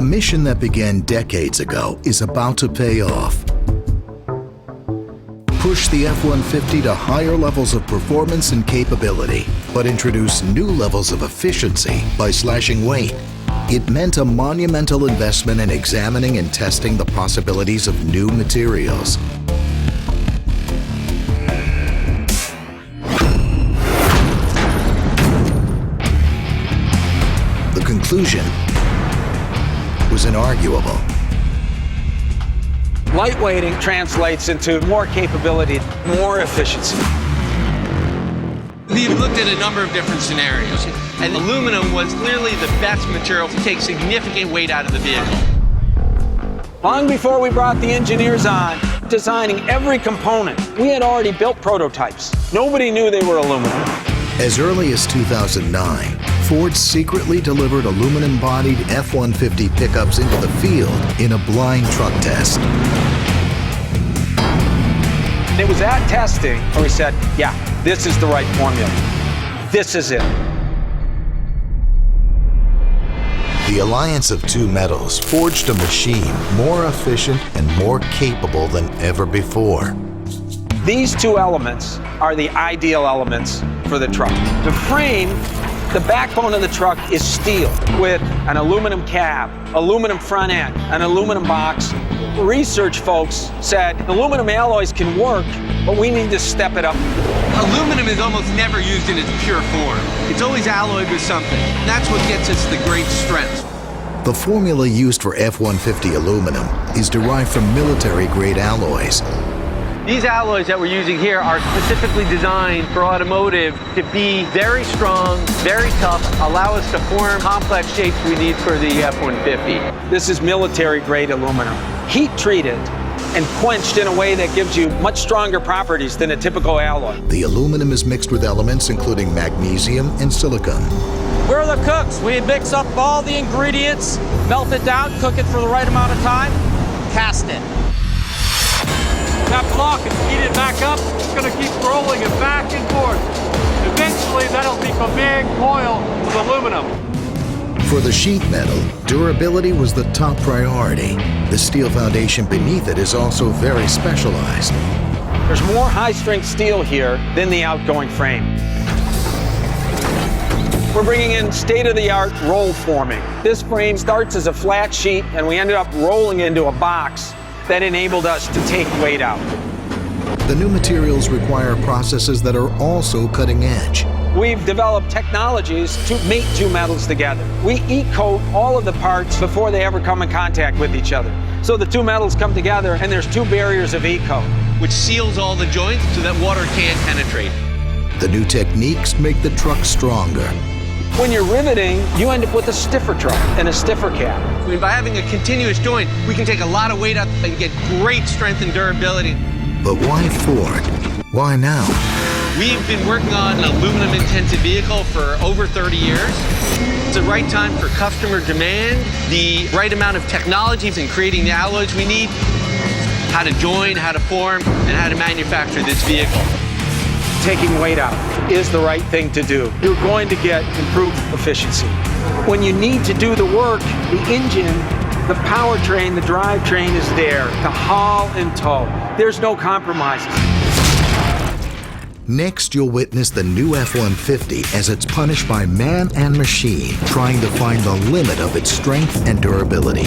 A mission that began decades ago is about to pay off. Push the F-150 to higher levels of performance and capability, but introduce new levels of efficiency by slashing weight. It meant a monumental investment in examining and testing the possibilities of new materials. The conclusion was inarguable. Lightweighting translates into more capability, more efficiency. We've looked at a number of different scenarios, and aluminum was clearly the best material to take significant weight out of the vehicle. Long before we brought the engineers on, designing every component, we had already built prototypes. Nobody knew they were aluminum. As early as 2009, Ford secretly delivered aluminum-bodied F-150 pickups into the field in a blind truck test. It was at testing where we said, yeah, this is the right formula. This is it. The alliance of two metals forged a machine more efficient and more capable than ever before. These two elements are the ideal elements for the truck. The frame, the backbone of the truck is steel with an aluminum cab, aluminum front end, an aluminum box. Research folks said aluminum alloys can work, but we need to step it up. Aluminum is almost never used in its pure form. It's always alloyed with something. That's what gets us the great strength. The formula used for F-150 aluminum is derived from military-grade alloys. These alloys that we're using here are specifically designed for automotive to be very strong, very tough, allow us to form complex shapes we need for the F-150. This is military-grade aluminum, heat-treated and quenched in a way that gives you much stronger properties than a typical alloy. The aluminum is mixed with elements including magnesium and silicon. We're the cooks. We mix up all the ingredients, melt it down, cook it for the right amount of time, cast it. That block is heated back up. It's going to keep rolling it back and forth. Eventually, that'll be a big coil of aluminum. For the sheet metal, durability was the top priority. The steel foundation beneath it is also very specialized. There's more high-strength steel here than the outgoing frame. We're bringing in state-of-the-art roll forming. This frame starts as a flat sheet, and we ended up rolling into a box that enabled us to take weight out. The new materials require processes that are also cutting edge. We've developed technologies to mate two metals together. We e-coat all of the parts before they ever come in contact with each other. So the two metals come together and there's two barriers of e-coat, which seals all the joints so that water can't penetrate. The new techniques make the truck stronger. When you're riveting, you end up with a stiffer truck and a stiffer cab. I mean, by having a continuous joint, we can take a lot of weight out and get great strength and durability. But why Ford? Why now? We've been working on an aluminum-intensive vehicle for over 30 years. It's the right time for customer demand, the right amount of technologies in creating the alloys we need, how to join, how to form, and how to manufacture this vehicle. Taking weight out is the right thing to do. You're going to get improved efficiency. When you need to do the work, the engine, the powertrain, the drivetrain is there to haul and tow. There's no compromises. Next, you'll witness the new F-150 as it's punished by man and machine, trying to find the limit of its strength and durability.